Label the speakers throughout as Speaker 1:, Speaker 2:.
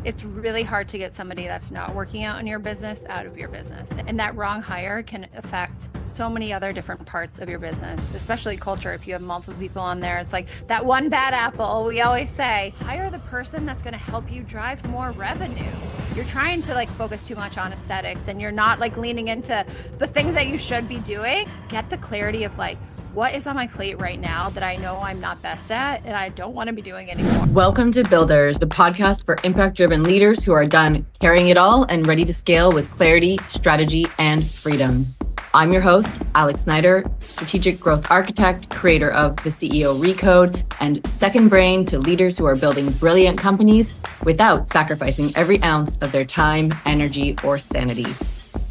Speaker 1: it's really hard to get somebody that's not working out in your business out of your business. And that wrong hire can affect so many other different parts of your business, especially culture. If you have multiple people on there, it's like that one bad apple. We always say, hire the person that's going to help you drive more revenue. You're trying to like focus too much on aesthetics and you're not like leaning into the things that you should be doing. Get the clarity of like, what is on my plate right now that I know I'm not best at and I don't want to be doing anymore?
Speaker 2: Welcome to Builders, the podcast for impact-driven leaders who are done carrying it all and ready to scale with clarity, strategy, and freedom. I'm your host, Alex Snider, strategic growth architect, creator of the CEO Recode, and second brain to leaders who are building brilliant companies without sacrificing every ounce of their time, energy, or sanity.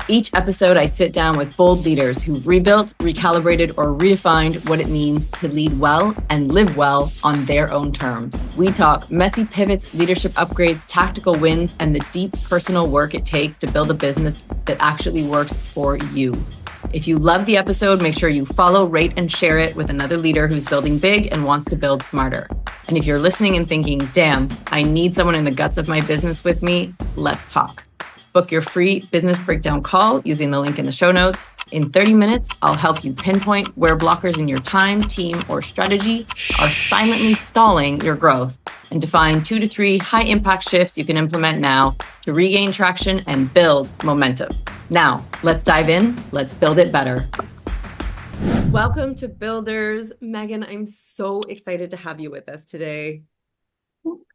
Speaker 2: Each episode, I sit down with bold leaders who've rebuilt, recalibrated, or redefined what it means to lead well and live well on their own terms. We talk messy pivots, leadership upgrades, tactical wins, and the deep personal work it takes to build a business that actually works for you. If you love the episode, make sure you follow, rate, and share it with another leader who's building big and wants to build smarter. And if you're listening and thinking, damn, I need someone in the guts of my business with me, let's talk. Book your free business breakdown call using the link in the show notes. In 30 minutes, I'll help you pinpoint where blockers in your time, team, or strategy are silently stalling your growth and define 2 to 3 high impact shifts you can implement now to regain traction and build momentum. Now, let's dive in. Let's build it better. Welcome to Builders. Meghan, I'm so excited to have you with us today.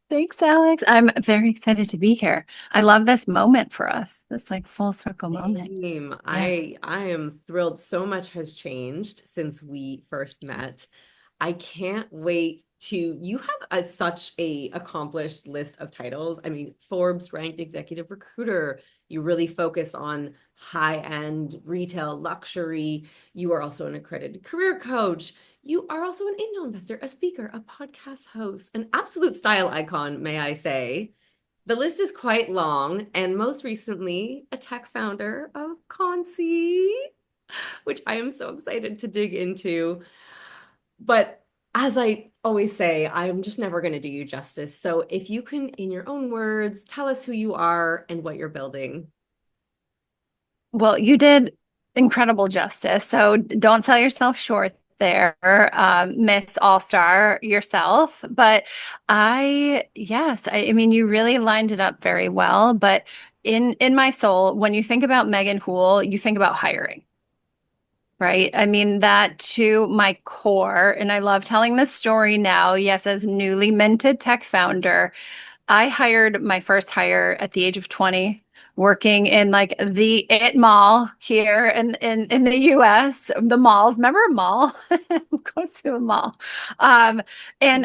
Speaker 1: Thanks, Alex. I'm very excited to be here. I love this moment for us, this like full circle moment.
Speaker 2: Same. I am thrilled. So much has changed since we first met. I can't wait to, you have such a accomplished list of titles. I mean, Forbes Ranked Executive Recruiter. You really focus on high-end retail luxury. You are also an accredited career coach. You are also an angel investor, a speaker, a podcast host, an absolute style icon, may I say. The list is quite long, and most recently, a tech founder of CONCÈ, which I am so excited to dig into. But as I always say, I'm just never going to do you justice. So if you can, in your own words, tell us who you are and what you're building.
Speaker 1: Well, you did incredible justice. So don't sell yourself short there, Miss All-Star yourself. But I mean, you really lined it up very well. But in my soul, when you think about Meghan Houle, you think about hiring. Right. I mean, that to my core, and I love telling this story now. Yes, as newly minted tech founder, I hired my first hire at the age of 20, working in like the it mall here in the US, the malls. Remember a mall? Goes to a mall. And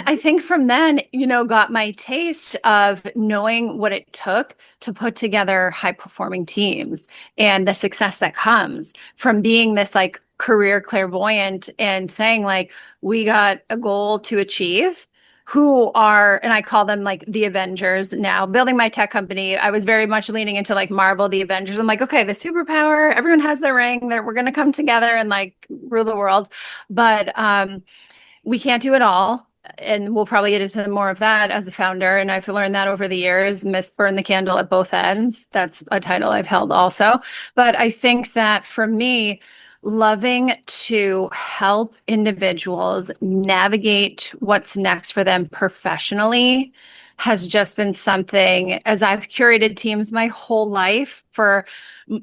Speaker 1: I think from then, got my taste of knowing what it took to put together high performing teams and the success that comes from being this like career clairvoyant and saying like, we got a goal to achieve who are, and I call them like the Avengers now. Building my tech company, I was very much leaning into like Marvel, the Avengers. I'm like, okay, the superpower, everyone has their ring. We're going to come together and like rule the world. But we can't do it all. And we'll probably get into more of that as a founder. And I've learned that over the years, burn the candle at both ends. That's a title I've held also. But I think that for me, loving to help individuals navigate what's next for them professionally has just been something as I've curated teams my whole life for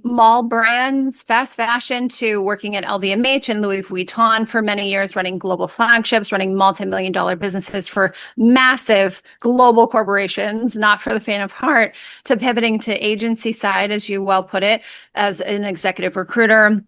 Speaker 1: mall brands, fast fashion to working at LVMH and Louis Vuitton for many years, running global flagships, running multi-million-dollar businesses for massive global corporations, not for the faint of heart, to pivoting to agency side, as you well put it, as an executive recruiter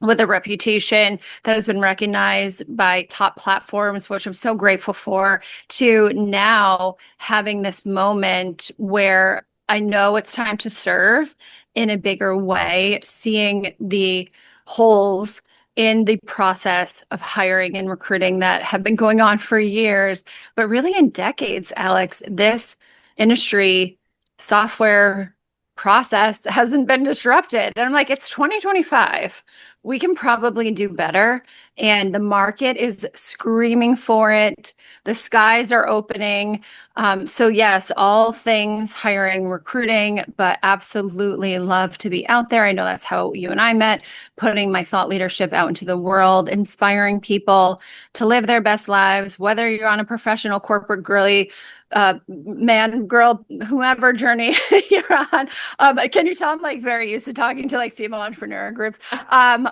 Speaker 1: with a reputation that has been recognized by top platforms, which I'm so grateful for, to now having this moment where I know it's time to serve in a bigger way, seeing the holes in the process of hiring and recruiting that have been going on for years, but really in decades, Alex. This industry, software process hasn't been disrupted. And I'm like, it's 2025. we can probably do better. And the market is screaming for it. The skies are opening. So, yes, all things hiring, recruiting, but absolutely love to be out there. I know that's how you and I met, putting my thought leadership out into the world, inspiring people to live their best lives, whether you're on a professional, corporate, girly, man, girl, whoever journey you're on. Can you tell I'm like very used to talking to like female entrepreneur groups?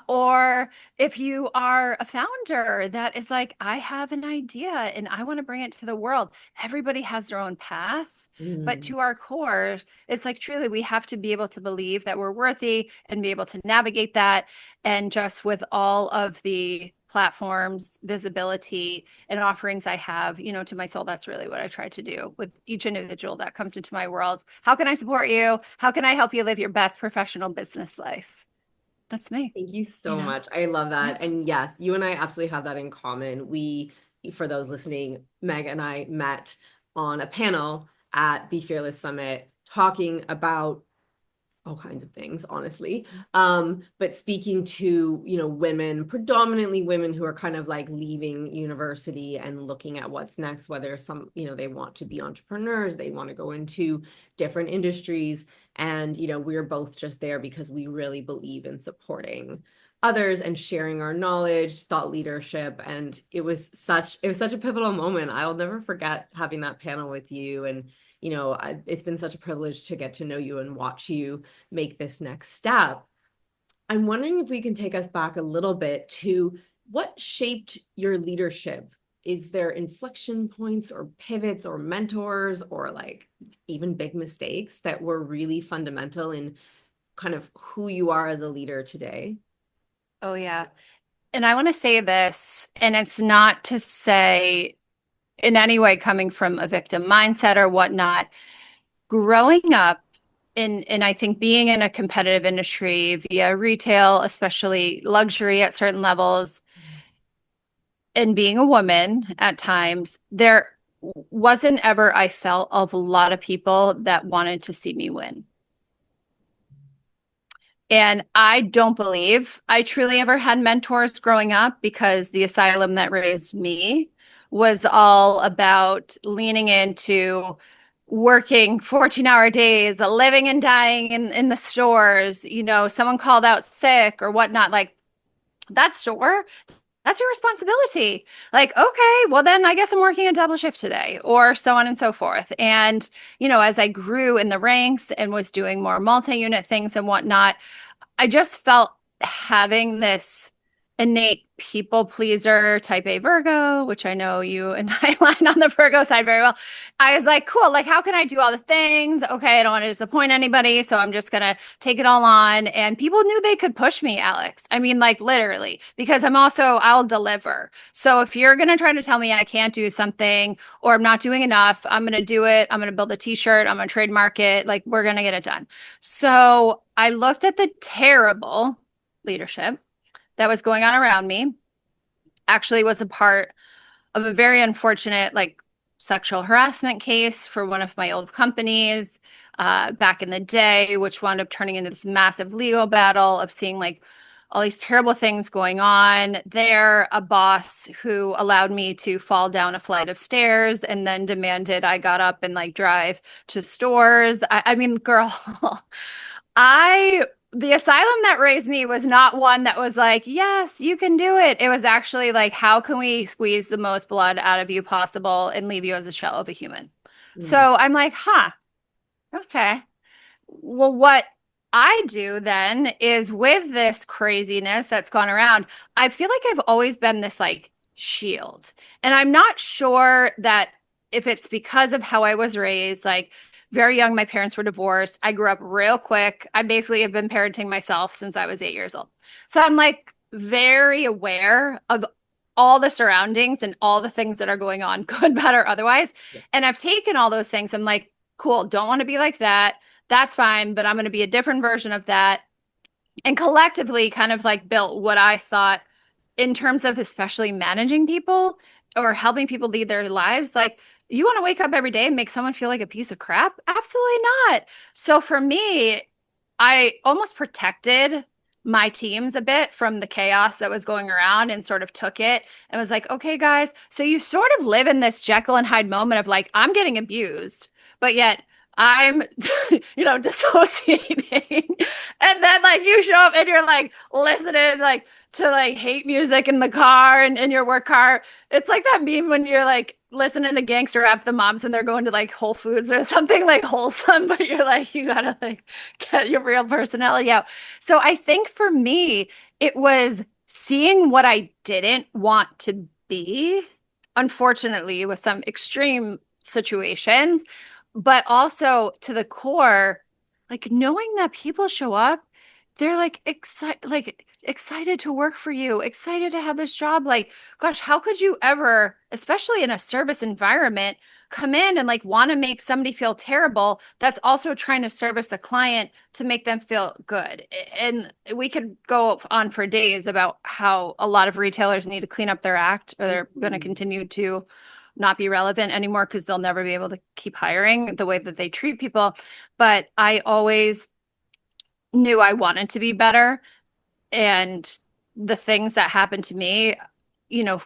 Speaker 1: Or if you are a founder that is like, I have an idea and I want to bring it to the world. Everybody has their own path. But
Speaker 2: Mm.
Speaker 1: to our core, it's like truly we have to be able to believe that we're worthy and be able to navigate that. And just with all of the platforms, visibility, and offerings I have, to my soul, that's really what I try to do with each individual that comes into my world. How can I support you? How can I help you live your best professional business life? That's me,
Speaker 2: Thank you
Speaker 1: you
Speaker 2: so
Speaker 1: know?
Speaker 2: much. I love
Speaker 1: Yeah.
Speaker 2: that. And yes, you and I absolutely have that in common. For those listening, Meg and I met on a panel at Be Fearless Summit talking about all kinds of things, honestly. But speaking to, women, predominantly women who are kind of like leaving university and looking at what's next, whether they want to be entrepreneurs, they want to go into different industries. And, we're both just there because we really believe in supporting others and sharing our knowledge, thought leadership. And it was such a pivotal moment. I'll never forget having that panel with you. And it's been such a privilege to get to know you and watch you make this next step. I'm wondering if we can take us back a little bit to what shaped your leadership. Is there inflection points or pivots or mentors or like even big mistakes that were really fundamental in kind of who you are as a leader today?
Speaker 1: Oh, yeah. And I want to say this, and it's not to say in any way coming from a victim mindset or whatnot. Growing up and I think being in a competitive industry via retail, especially luxury at certain levels, and being a woman at times, there wasn't ever, I felt, of a lot of people that wanted to see me win. And I don't believe I truly ever had mentors growing up because the asylum that raised me was all about leaning into working 14-hour days, living and dying in the stores. Someone called out sick or whatnot. Like, that store, that's your responsibility. Like, okay, well, then I guess I'm working a double shift today, or so on and so forth. And, as I grew in the ranks and was doing more multi unit things and whatnot, I just felt having this innate people pleaser type A Virgo, which I know you and I line on the Virgo side very well. I was like, cool, like how can I do all the things? Okay, I don't want to disappoint anybody, so I'm just gonna take it all on. And people knew they could push me, Alex. I mean, like literally, because I'll deliver. So if you're gonna try to tell me I can't do something or I'm not doing enough, I'm gonna do it. I'm gonna build a t-shirt, I'm gonna trademark it, like we're gonna get it done. So I looked at the terrible leadership that was going on around me, actually was a part of a very unfortunate like sexual harassment case for one of my old companies back in the day, which wound up turning into this massive legal battle of seeing like all these terrible things going on there. A boss who allowed me to fall down a flight of stairs and then demanded I got up and like drive to stores. I mean, girl, I the asylum that raised me was not one that was like, yes, you can do it. It was actually like, how can we squeeze the most blood out of you possible and leave you as a shell of a human?
Speaker 2: Mm.
Speaker 1: So I'm like, huh, okay. Well, what I do then is with this craziness that's gone around, I feel like I've always been this like shield. And I'm not sure that if it's because of how I was raised, like very young, my parents were divorced. I grew up real quick. I basically have been parenting myself since I was 8 years old. So I'm like very aware of all the surroundings and all the things that are going on, good, bad, or otherwise.
Speaker 2: Yeah.
Speaker 1: And I've taken all those things. I'm like, cool, don't want to be like that. That's fine, but I'm going to be a different version of that. And collectively, kind of like built what I thought in terms of especially managing people or helping people lead their lives. Like, you want to wake up every day and make someone feel like a piece of crap? Absolutely not. So for me, I almost protected my teams a bit from the chaos that was going around and sort of took it and was like, okay, guys, so you sort of live in this Jekyll and Hyde moment of like, I'm getting abused, but yet I'm, dissociating. And then like you show up and you're like listening like to like hate music in the car and in your work car. It's like that meme when you're like listening to gangster rap, the moms and they're going to like Whole Foods or something like wholesome, but you're like, you gotta like get your real personality out. So I think for me, it was seeing what I didn't want to be, unfortunately, with some extreme situations, but also to the core, like knowing that people show up, they're excited to work for you, excited to have this job. Like, gosh, how could you ever, especially in a service environment, come in and like want to make somebody feel terrible that's also trying to service the client to make them feel good. And we could go on for days about how a lot of retailers need to clean up their act or they're going to continue to not be relevant anymore because they'll never be able to keep hiring the way that they treat people. But I always knew I wanted to be better. And the things that happened to me,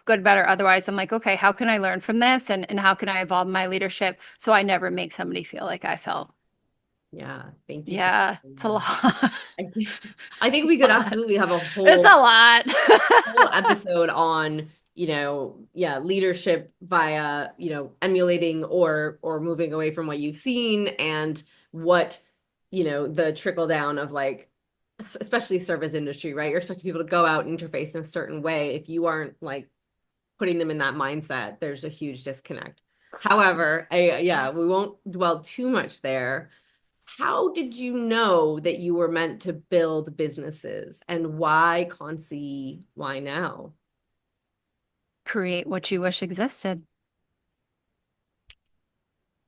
Speaker 1: good, better, otherwise, I'm like, okay, how can I learn from this? And how can I evolve my leadership so I never make somebody feel like I felt?
Speaker 2: Yeah, thank you for
Speaker 1: Yeah, it's a
Speaker 2: sharing
Speaker 1: lot.
Speaker 2: that. I think
Speaker 1: It's
Speaker 2: we
Speaker 1: a
Speaker 2: could
Speaker 1: lot.
Speaker 2: absolutely have a
Speaker 1: It's a lot.
Speaker 2: whole episode on, yeah, leadership via, emulating or moving away from what you've seen and what, the trickle down of like, especially service industry, right? You're expecting people to go out and interface in a certain way. If you aren't like putting them in that mindset, there's a huge disconnect. However, yeah, we won't dwell too much there. How did you know that you were meant to build businesses and why CONCÈ? Why now?
Speaker 1: Create what you wish existed.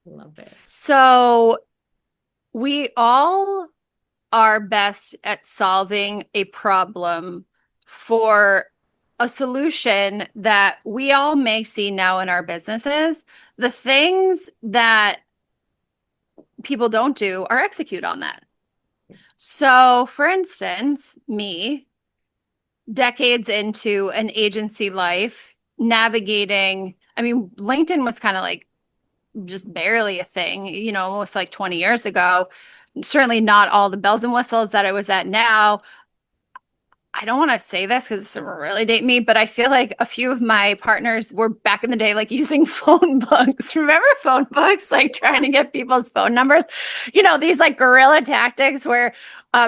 Speaker 2: Love it.
Speaker 1: So we all are best at solving a problem for a solution that we all may see now in our businesses. The things that people don't do are execute on that. So, for instance, me, decades into an agency life, navigating, I mean, LinkedIn was kind of like just barely a thing, almost like 20 years ago. Certainly not all the bells and whistles that it was at now. I don't want to say this because it's really date me, but I feel like a few of my partners were back in the day, like using phone books. Remember phone books, like trying to get people's phone numbers? These like guerrilla tactics where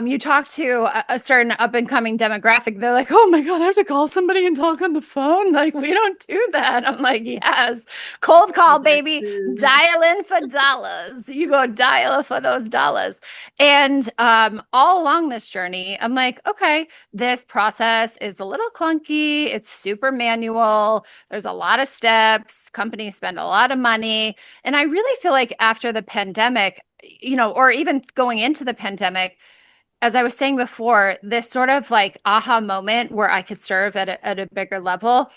Speaker 1: you talk to a certain up and coming demographic. They're like, oh my God, I have to call somebody and talk on the phone. Like, we don't do that. I'm like, yes, cold call, baby.
Speaker 2: Texas.
Speaker 1: Dial in for dollars. You go dial for those dollars. And all along this journey, I'm like, okay, this process is a little clunky. It's super manual. There's a lot of steps. Companies spend a lot of money. And I really feel like after the pandemic, or even going into the pandemic, as I was saying before, this sort of like aha moment where I could serve at a bigger level,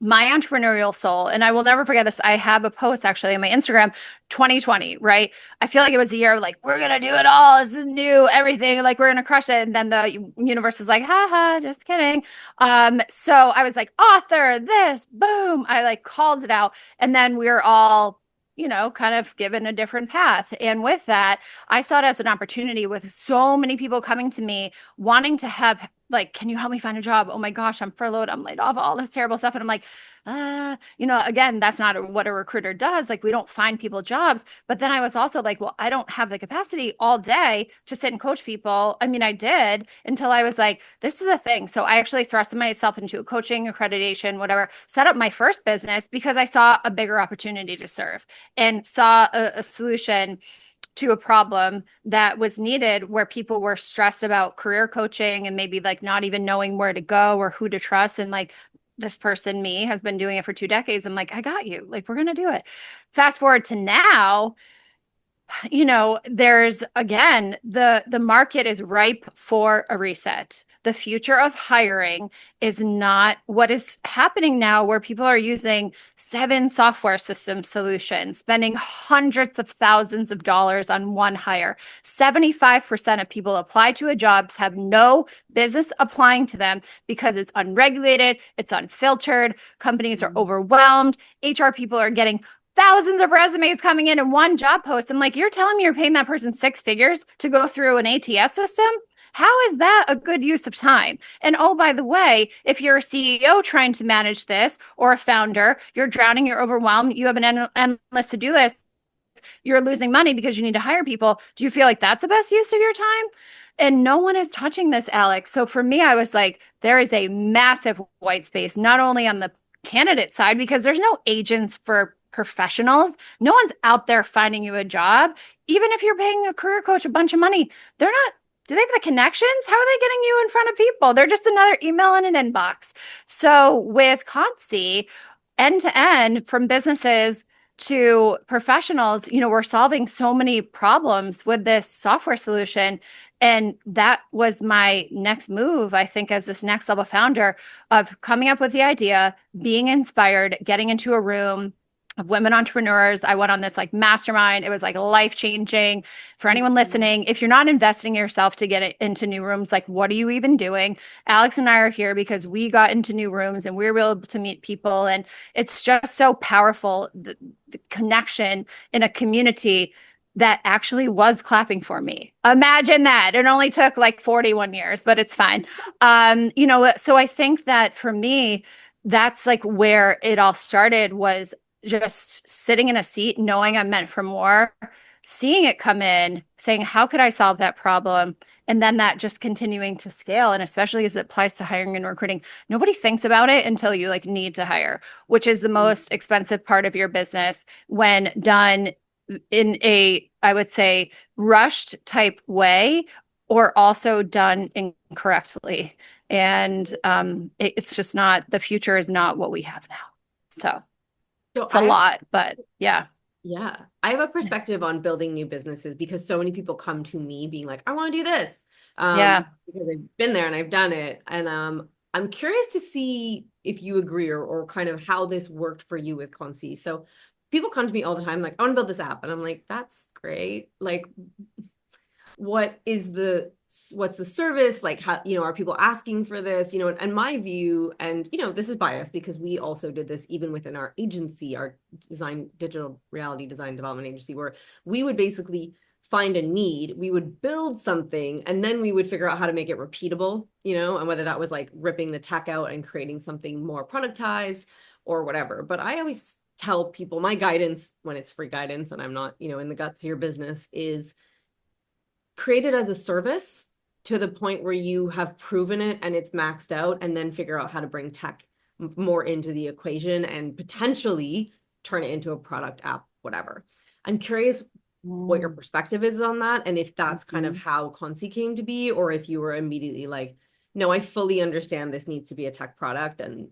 Speaker 1: my entrepreneurial soul, and I will never forget this. I have a post actually on my Instagram, 2020, right? I feel like it was a year of like, we're gonna do it all. This is new, everything, like we're gonna crush it. And then the universe is like, haha, just kidding. So I was like, author, this, boom. I like called it out. And then we were all, kind of given a different path. And with that, I saw it as an opportunity with so many people coming to me wanting to have like, can you help me find a job? Oh my gosh, I'm furloughed. I'm laid off, all this terrible stuff. And I'm like, again, that's not what a recruiter does. Like, we don't find people jobs. But then I was also like, well, I don't have the capacity all day to sit and coach people. I mean, I did until I was like, this is a thing. So I actually thrusted myself into a coaching, accreditation, whatever, set up my first business because I saw a bigger opportunity to serve and saw a solution to a problem that was needed where people were stressed about career coaching and maybe like not even knowing where to go or who to trust. And like this person, me, has been doing it for 2 decades. I'm like, I got you. Like, we're going to do it. Fast forward to now, There's again, the market is ripe for a reset. The future of hiring is not what is happening now, where people are using 7 software system solutions, spending hundreds of thousands of dollars on one hire. 75% of people apply to a job have no business applying to them because it's unregulated, it's unfiltered, companies are overwhelmed, HR people are getting thousands of resumes coming in one job post. I'm like, you're telling me you're paying that person 6 figures to go through an ATS system? How is that a good use of time? And oh, by the way, if you're a CEO trying to manage this or a founder, you're drowning, you're overwhelmed, you have an endless to do list, you're losing money because you need to hire people. Do you feel like that's the best use of your time? And no one is touching this, Alex. So for me, I was like, there is a massive white space, not only on the candidate side, because there's no agents for professionals. No one's out there finding you a job. Even if you're paying a career coach a bunch of money, they're not. Do they have the connections? How are they getting you in front of people? They're just another email in an inbox. So with CONCÈ, end to end, from businesses to professionals, we're solving so many problems with this software solution. And that was my next move, I think, as this next level founder, of coming up with the idea, being inspired, getting into a room of women entrepreneurs. I went on this like mastermind. It was like life changing for anyone listening. If you're not investing in yourself to get it into new rooms, like, what are you even doing? Alex and I are here because we got into new rooms and we were able to meet people. And it's just so powerful, the connection in a community that actually was clapping for me. Imagine that. It only took like 41 years, but it's fine. So I think that for me, that's like where it all started, was just sitting in a seat, knowing I'm meant for more, seeing it come in, saying, how could I solve that problem? And then that just continuing to scale. And especially as it applies to hiring and recruiting, nobody thinks about it until you like need to hire, which is the most expensive part of your business when done in a, I would say, rushed type way, or also done incorrectly. And it's just not, the future is not what we have now. So
Speaker 2: So
Speaker 1: it's a lot, but yeah.
Speaker 2: yeah, I have a perspective on building new businesses because so many people come to me being like, I want to do this.
Speaker 1: Yeah.
Speaker 2: Because I've been there and I've done it. And I'm curious to see if you agree, or kind of how this worked for you with CONCÈ. So people come to me all the time like, I want to build this app. And I'm like, that's great. Like, what's the service, like, how, are people asking for this, and my view, and this is biased because we also did this even within our agency, our digital reality design development agency, where we would basically find a need, we would build something, and then we would figure out how to make it repeatable, and whether that was like ripping the tech out and creating something more productized or whatever. But I always tell people, my guidance, when it's free guidance and I'm not in the guts of your business, is create it as a service to the point where you have proven it and it's maxed out, and then figure out how to bring tech more into the equation and potentially turn it into a product, app, whatever. I'm curious what your perspective is on that, and if that's kind of how CONCÈ came to be, or if you were immediately like, no, I fully understand this needs to be a tech product and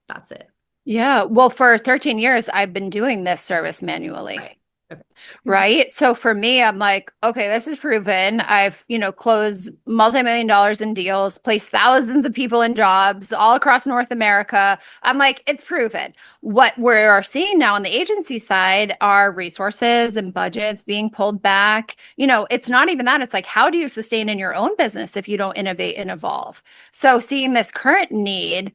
Speaker 2: that's it.
Speaker 1: Yeah. Well, for 13 years, I've been doing this service manually.
Speaker 2: Right. Okay.
Speaker 1: Right. So for me, I'm like, okay, this is proven. I've, closed multi-million dollars in deals, placed thousands of people in jobs all across North America. I'm like, it's proven. What we're seeing now on the agency side are resources and budgets being pulled back. It's not even that. It's like, how do you sustain in your own business if you don't innovate and evolve? So seeing this current need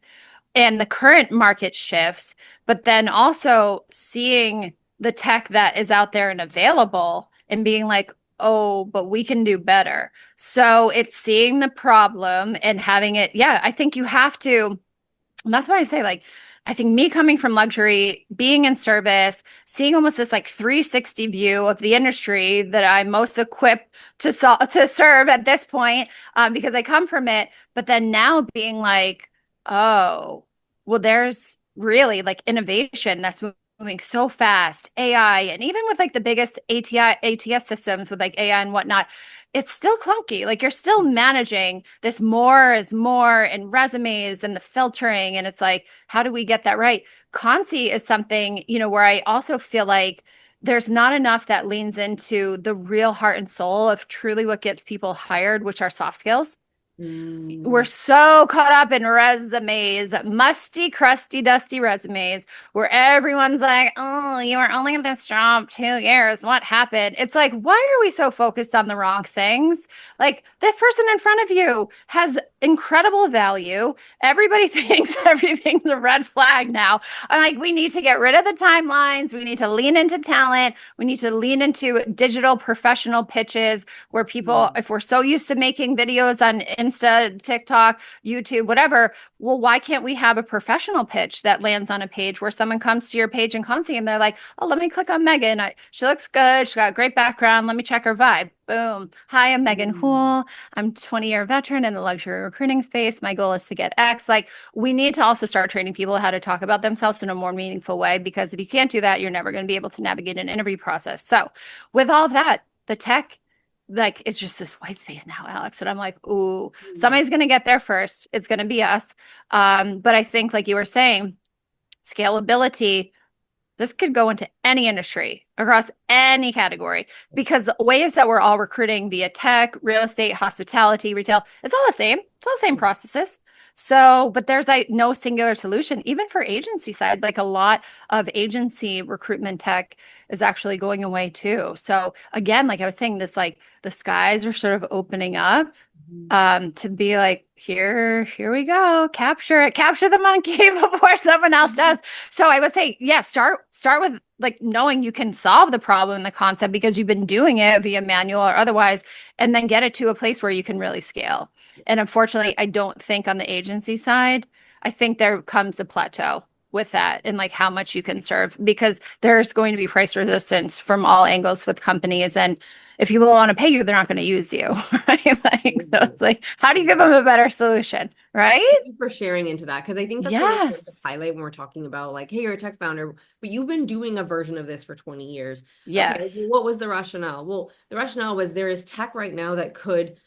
Speaker 1: and the current market shifts, but then also seeing the tech that is out there and available and being like, oh, but we can do better. So it's seeing the problem and having it. Yeah, I think you have to. And that's why I say, like, I think me coming from luxury, being in service, seeing almost this like 360 view of the industry that I'm most equipped to serve at this point, because I come from it. But then now being like, oh, well, there's really like innovation that's moving so fast, AI, and even with like the biggest ATS systems with like AI and whatnot, it's still clunky. Like, you're still managing this more is more and resumes and the filtering. And it's like, how do we get that right? CONCÈ is something, where I also feel like there's not enough that leans into the real heart and soul of truly what gets people hired, which are soft skills. We're
Speaker 2: Mm,
Speaker 1: so caught up in resumes, musty, crusty, dusty resumes, where everyone's like, oh, you were only in this job 2 years. What happened? It's like, why are we so focused on the wrong things? Like, this person in front of you has incredible value. Everybody thinks everything's a red flag now. I'm like, we need to get rid of the timelines. We need to lean into talent. We need to lean into digital professional pitches where people,
Speaker 2: mm,
Speaker 1: if we're so used to making videos on Insta, TikTok, YouTube, whatever, well, why can't we have a professional pitch that lands on a page where someone comes to your page and CONCÈ and they're like, oh, let me click on Meghan. She looks good. She's got a great background. Let me check her vibe. Boom. Hi, I'm Meghan
Speaker 2: mm,
Speaker 1: Houle. I'm a 20-year veteran in the luxury recruiting space. My goal is to get X. Like, we need to also start training people how to talk about themselves in a more meaningful way, because if you can't do that, you're never going to be able to navigate an interview process. So, with all of that, the tech, like, it's just this white space now, Alex. And I'm like, ooh,
Speaker 2: mm,
Speaker 1: somebody's going to get there first. It's going to be us. But I think, like you were saying, scalability, this could go into any industry across any category, because the ways that we're all recruiting via tech, real estate, hospitality, retail, it's all the same. It's all the same
Speaker 2: mm,
Speaker 1: processes. So, but there's like no singular solution, even for agency side. Like, a lot of agency recruitment tech is actually going away too. So again, like I was saying, this, like, the skies are sort of opening up,
Speaker 2: mm,
Speaker 1: to be like, here we go, capture it, capture the monkey before someone else does. So I would say, yeah, start with, like, knowing you can solve the problem and the concept because you've been doing it via manual or otherwise, and then get it to a place where you can really scale. And unfortunately, I don't think on the agency side, I think there comes a plateau with that, and like how much you can serve, because there's going to be price resistance from all angles with companies. And if people don't want to pay you, they're not going to use you, right? Like, so
Speaker 2: mm.
Speaker 1: it's like, how do you give them a better solution, right?
Speaker 2: Thank you for sharing into that, because I think that's really
Speaker 1: Yes.
Speaker 2: important to highlight when we're talking about, like, hey, you're a tech founder, but you've been doing a version of this for 20 years. Okay, well,
Speaker 1: Yes.
Speaker 2: what was the rationale? Well, the rationale was there is tech right now that could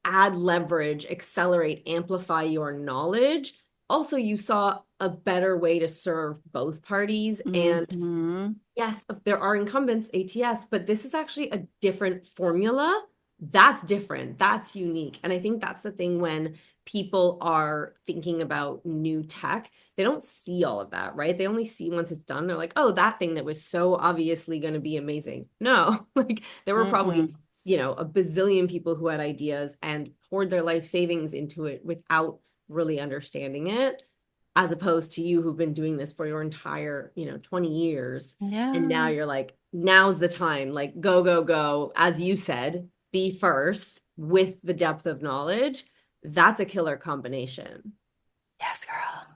Speaker 2: add leverage, accelerate, amplify your knowledge. Also, you saw a better way to serve both parties. And
Speaker 1: Mm-hmm.
Speaker 2: yes, there are incumbents, ATS, but this is actually a different formula. That's different. That's unique. And I think that's the thing when people are thinking about new tech, they don't see all of that, right? They only see once it's done. They're like, oh, that thing that was so obviously going to be amazing. No, like there were probably,
Speaker 1: Mm-mm.
Speaker 2: a bazillion people who had ideas and poured their life savings into it without really understanding it, as opposed to you who've been doing this for your entire, 20 years. And now
Speaker 1: Yeah.
Speaker 2: you're like, now's the time, like, go, go, go. As you said, be first with the depth of knowledge. That's a killer combination.
Speaker 1: Yes, girl.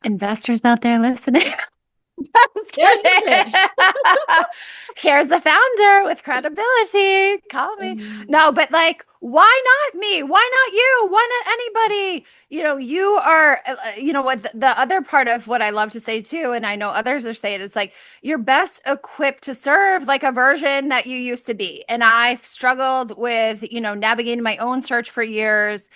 Speaker 1: Investors out there listening. Just
Speaker 2: There's your
Speaker 1: kidding.
Speaker 2: pitch.
Speaker 1: Here's the founder with credibility. Call me.
Speaker 2: Mhm.
Speaker 1: No, but like, why not me? Why not you? Why not anybody? You are, what the other part of what I love to say too, and I know others are saying, is like, you're best equipped to serve like a version that you used to be. And I've struggled with, navigating my own search for years.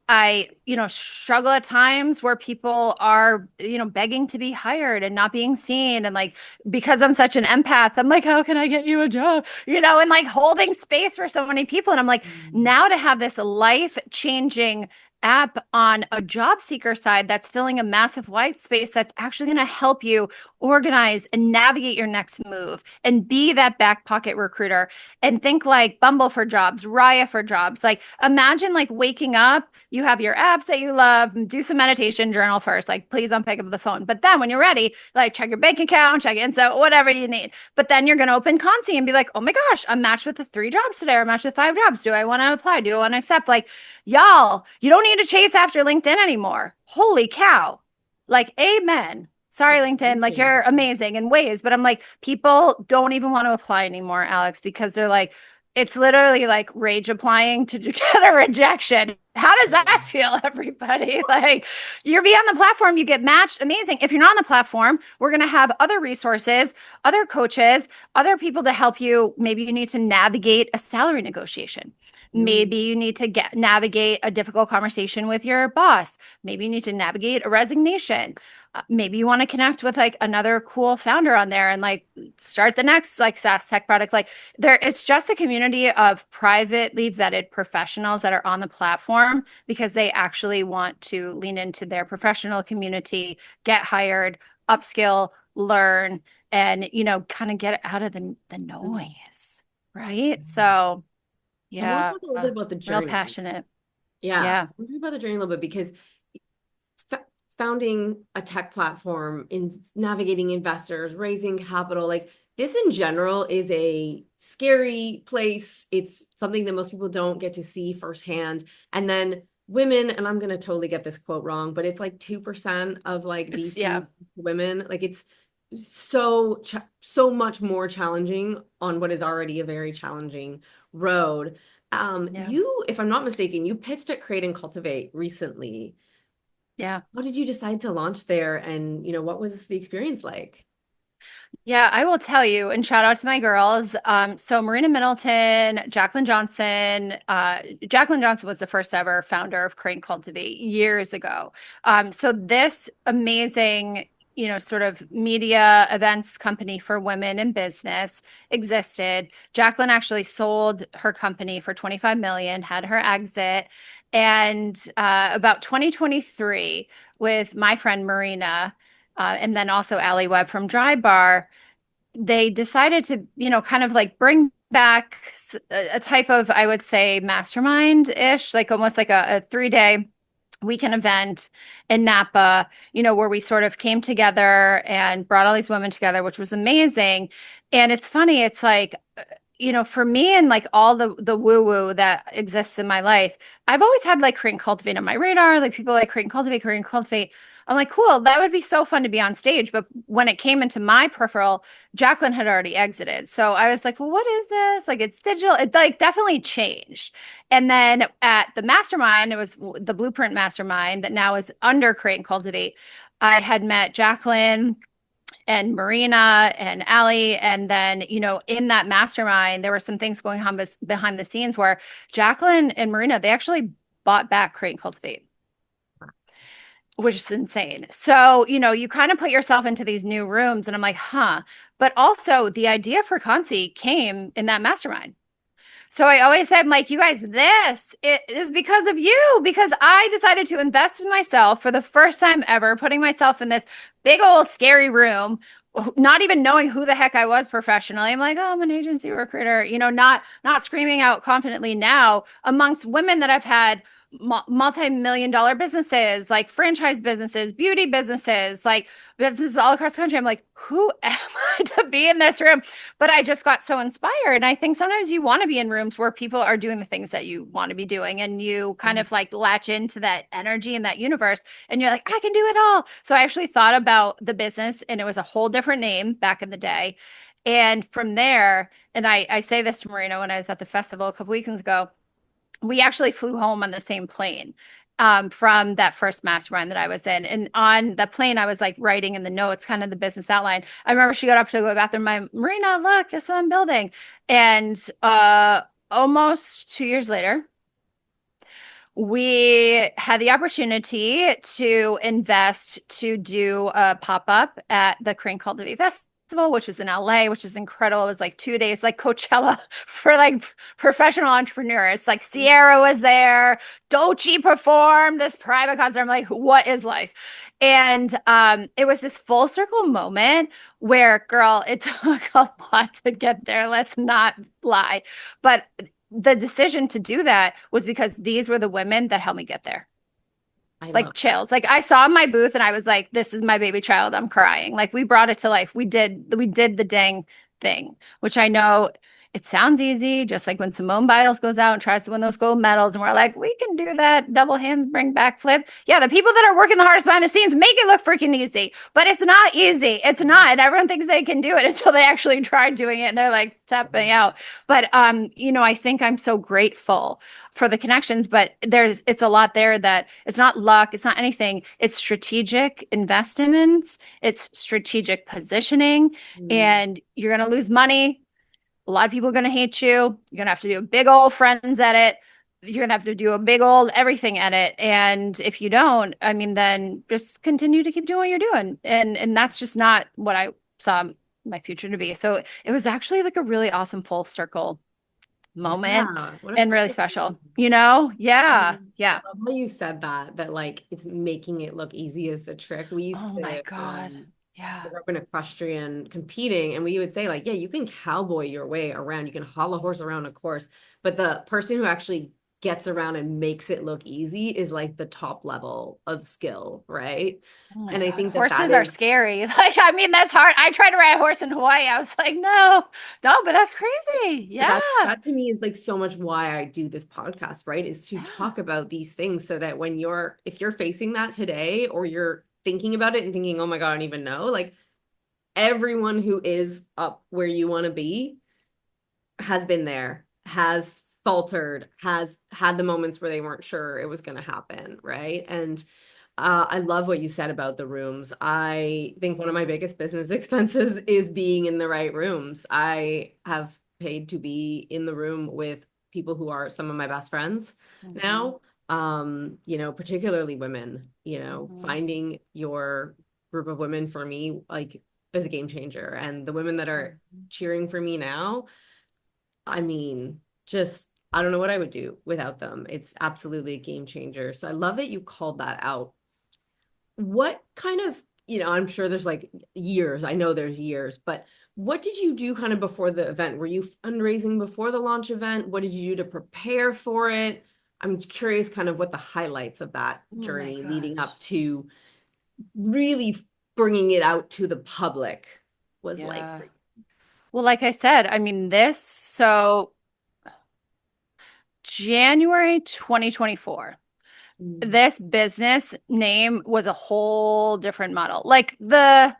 Speaker 1: I, struggle at times where people are, begging to be hired and not being seen. And like, because I'm such an empath, I'm like, how can I get you a job? And like holding space for so many people. And I'm like, now to have this life changing app on a job seeker side that's filling a massive white space, that's actually going to help you organize and navigate your next move and be that back pocket recruiter, and think like Bumble for jobs, Raya for jobs. Like, imagine like waking up, you have your apps that you love, do some meditation, journal first, like, please don't pick up the phone. But then when you're ready, like, check your bank account, check in, so whatever you need. But then you're going to open CONCΗ and be like, oh my gosh, I'm matched with the 3 jobs today, or I'm matched with 5 jobs. Do I want to apply? Do I want to accept? Like, y'all, you don't need to chase after LinkedIn anymore. Holy cow. Like, amen. Sorry, LinkedIn, like, you're amazing in ways, but I'm like, people don't even want to apply anymore, Alex, because they're like, it's literally like rage applying to get a rejection. How does that feel, everybody? Like, you're be on the platform, you get matched, amazing. If you're not on the platform, we're going to have other resources, other coaches, other people to help you. Maybe you need to navigate a salary negotiation.
Speaker 2: Mm.
Speaker 1: Maybe you need to navigate a difficult conversation with your boss. Maybe you need to navigate a resignation. maybe you want to connect with like another cool founder on there and like start the next like SaaS tech product. Like there, it's just a community of privately vetted professionals that are on the platform because they actually want to lean into their professional community, get hired, upskill, learn, and kind of get out of the
Speaker 2: Mhm.
Speaker 1: noise, right? So
Speaker 2: I want to
Speaker 1: yeah,
Speaker 2: talk a little bit about the
Speaker 1: real
Speaker 2: journey.
Speaker 1: passionate.
Speaker 2: Yeah,
Speaker 1: Yeah.
Speaker 2: I want to talk about the journey a little bit because founding a tech platform, in navigating investors, raising capital, like this in general is a scary place. It's something that most people don't get to see firsthand. And then women, and I'm going to totally get this quote wrong, but it's like 2% of like
Speaker 1: Yeah.
Speaker 2: VC women. Like it's so much more challenging on what is already a very challenging road.
Speaker 1: Yeah.
Speaker 2: You, if I'm not mistaken, you pitched at Create and Cultivate recently.
Speaker 1: Yeah.
Speaker 2: How did you decide to launch there, and what was the experience like?
Speaker 1: Yeah, I will tell you, and shout out to my girls. So Marina Middleton, Jacqueline Johnson was the first ever founder of Crane Cultivate years ago. So this amazing, sort of media events company for women in business existed. Jacqueline actually sold her company for 25 million, had her exit. And about 2023, with my friend Marina, and then also Allie Webb from Dry Bar, they decided to, kind of like bring back a type of, I would say, mastermind-ish, like almost like a 3 day weekend event in Napa, where we sort of came together and brought all these women together, which was amazing. And it's funny, it's like, for me and like all the woo woo that exists in my life, I've always had like create and cultivate on my radar. Like people like create and cultivate, create and cultivate. I'm like, cool, that would be so fun to be on stage. But when it came into my peripheral, Jacqueline had already exited. So I was like, well, what is this? Like it's digital. It like definitely changed. And then at the mastermind, it was the Blueprint Mastermind that now is under Create and Cultivate. I had met Jacqueline and Marina and Allie. And then, in that mastermind, there were some things going on behind the scenes where Jacqueline and Marina, they actually bought back Create and Cultivate, which is insane. So, you kind of put yourself into these new rooms, and I'm like, huh. But also, the idea for CONCÈ came in that mastermind. So I always said, like, you guys, this it is because of you, because I decided to invest in myself for the first time ever, putting myself in this big old scary room, not even knowing who the heck I was professionally. I'm like, oh, I'm an agency recruiter, not screaming out confidently now amongst women that I've had multi-million dollar businesses, like franchise businesses, beauty businesses, like businesses all across the country. I'm like, who am I to be in this room? But I just got so inspired. And I think sometimes you want to be in rooms where people are doing the things that you want to be doing, and you kind of like latch into that energy and that universe, and you're like, I can do it all. So I actually thought about the business, and it was a whole different name back in the day. And from there, and I say this to Marina when I was at the festival a couple weekends ago, we actually flew home on the same plane from that first mastermind that I was in. And on the plane, I was like writing in the notes, kind of the business outline. I remember she got up to go to the bathroom. My Marina, look, guess what I'm building? And almost 2 years later, we had the opportunity to invest to do a pop-up at the Crane Cultivate Festival, which was in LA, which is incredible. It was like 2 days, like Coachella for like professional entrepreneurs. Like Sierra was there, Dolce performed this private concert. I'm like, what is life? And it was this full circle moment where, girl, it took a lot to get there. Let's not lie. But the decision to do that was because these were the women that helped me get there.
Speaker 2: I
Speaker 1: Like
Speaker 2: love that.
Speaker 1: chills. Like I saw my booth and I was like, this is my baby child. I'm crying. Like we brought it to life. We did the dang thing, which I know it sounds easy, just like when Simone Biles goes out and tries to win those gold medals, and we're like, we can do that. Double handspring backflip. Yeah, the people that are working the hardest behind the scenes make it look freaking easy, but it's not easy. It's not. And everyone thinks they can do it until they actually try doing it and they're like tapping out. But I think I'm so grateful for the connections, but it's a lot there that it's not luck, it's not anything. It's strategic investments, it's strategic positioning,
Speaker 2: Mm.
Speaker 1: and you're going to lose money. A lot of people are going to hate you. You're going to have to do a big old friends edit. you're gonna have to do a big old everything edit. And if you don't, I mean, then just continue to keep doing what you're doing. And that's just not what I saw my future to be. So it was actually like a really awesome full circle moment
Speaker 2: Yeah, what a
Speaker 1: and really
Speaker 2: perfect
Speaker 1: special,
Speaker 2: ending.
Speaker 1: you know? Yeah.
Speaker 2: I
Speaker 1: Yeah.
Speaker 2: love how you said that like it's making it look easy is the trick. We used
Speaker 1: Oh my
Speaker 2: to
Speaker 1: God.
Speaker 2: I
Speaker 1: Yeah.
Speaker 2: grew up in equestrian competing, and we would say like, yeah, you can cowboy your way around, you can haul a horse around a course, but the person who actually gets around and makes it look easy is like the top level of skill, right?
Speaker 1: Oh my
Speaker 2: And I
Speaker 1: God.
Speaker 2: think that that
Speaker 1: Horses are
Speaker 2: is
Speaker 1: scary. Like, I mean, that's hard. I tried to ride a horse in Hawaii. I was like, no, no, but that's crazy.
Speaker 2: But
Speaker 1: Yeah.
Speaker 2: that to me is like so much why I do this podcast, right? Is to
Speaker 1: Yeah.
Speaker 2: talk about these things so that when if you're facing that today or you're thinking about it and thinking, oh my God, I don't even know, like everyone who is up where you want to be has been there, has faltered, has had the moments where they weren't sure it was going to happen, right? And I love what you said about the rooms. I think one of my biggest business expenses is being in the right rooms. I have paid to be in the room with people who are some of my best friends
Speaker 1: Mhm.
Speaker 2: now. Particularly women,
Speaker 1: Mhm.
Speaker 2: finding your group of women for me, like, is a game changer. And the women that are
Speaker 1: Mhm.
Speaker 2: cheering for me now, I mean, just I don't know what I would do without them. It's absolutely a game changer. So I love that you called that out. What kind of, I'm sure there's like years, I know there's years, but what did you do kind of before the event? Were you fundraising before the launch event? What did you do to prepare for it? I'm curious kind of what the highlights of that
Speaker 1: Oh my
Speaker 2: journey leading up
Speaker 1: gosh.
Speaker 2: to really bringing it out to the public was like
Speaker 1: Yeah.
Speaker 2: for
Speaker 1: Well, like I said, I mean, so January 2024,
Speaker 2: you.
Speaker 1: this business name was a whole different model. Like the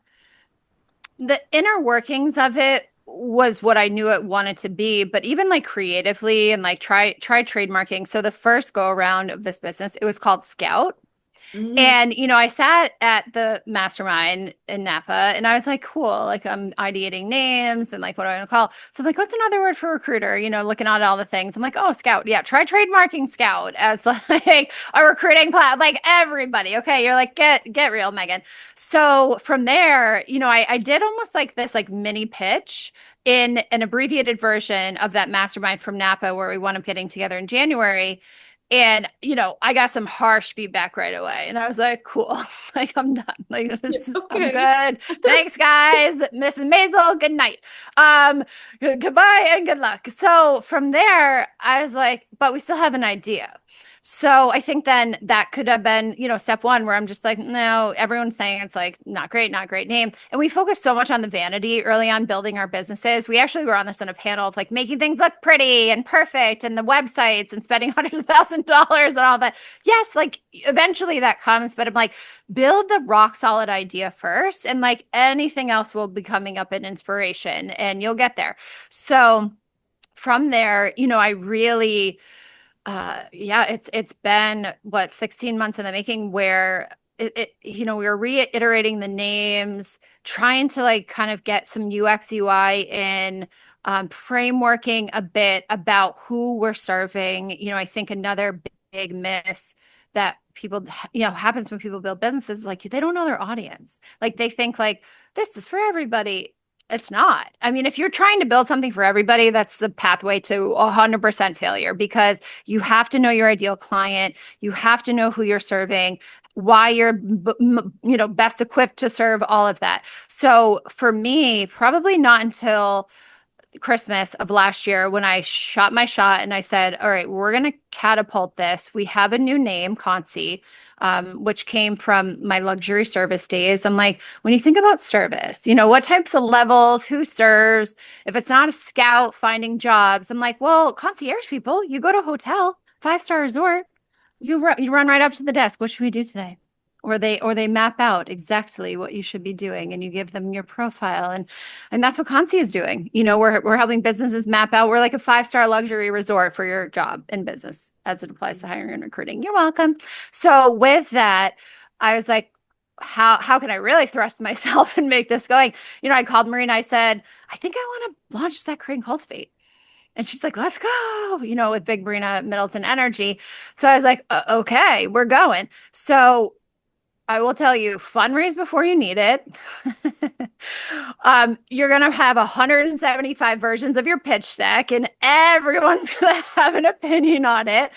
Speaker 1: inner workings of it was what I knew it wanted to be, but even like creatively and like try trademarking. So the first go around of this business, it was called Scout.
Speaker 2: Mhm.
Speaker 1: And, I sat at the mastermind in Napa and I was like, cool, like I'm ideating names and like, what do I want to call? So I'm like, what's another word for recruiter? Looking at all the things. I'm like, oh, Scout. Yeah. Try trademarking Scout as like a recruiting plan, like everybody. Okay. You're like, get real, Megan. So from there, I did almost like this like mini pitch in an abbreviated version of that mastermind from Napa where we wound up getting together in January. And, I got some harsh feedback right away. And I was like, cool. Like, I'm done. Like, I'm
Speaker 2: Okay.
Speaker 1: good. Thanks, guys. Mrs. Maisel, good night. Goodbye and good luck. So from there, I was like, but we still have an idea. So I think then that could have been, step one where I'm just like, no, everyone's saying it's like not great, not great name. And we focused so much on the vanity early on building our businesses. We actually were on this in a panel of like making things look pretty and perfect and the websites and spending $100,000 and all that. Yes, like eventually that comes, but I'm like, build the rock solid idea first. And like anything else will be coming up in inspiration and you'll get there. So from there, I really yeah, it's been what 16 months in the making where we were reiterating the names, trying to like kind of get some UX UI in, frameworking a bit about who we're serving. I think another big miss that people, happens when people build businesses, like they don't know their audience. Like they think like this is for everybody. It's not. I mean, if you're trying to build something for everybody, that's the pathway to 100% failure because you have to know your ideal client. You have to know who you're serving, why you're, best equipped to serve all of that. So for me, probably not until Christmas of last year when I shot my shot and I said, all right, we're going to catapult this. We have a new name, CONCÈ, which came from my luxury service days. I'm like, when you think about service, what types of levels, who serves? If it's not a scout finding jobs, I'm like, well, concierge people, you go to a hotel, five-star resort, you run right up to the desk. What should we do today? Or they map out exactly what you should be doing and you give them your profile and that's what CONCΗ is doing. We're helping businesses map out. We're like a five-star luxury resort for your job in business as it applies to hiring and recruiting. You're welcome. So with that, I was like, how can I really thrust myself and make this going? I called Marie and I said, I think I want to launch Set, Create, and Cultivate. And she's like, let's go, with big Brina Middleton energy. So I was like, okay, we're going. So I will tell you, fundraise before you need it. You're going to have 175 versions of your pitch deck, and everyone's going to have an opinion on it.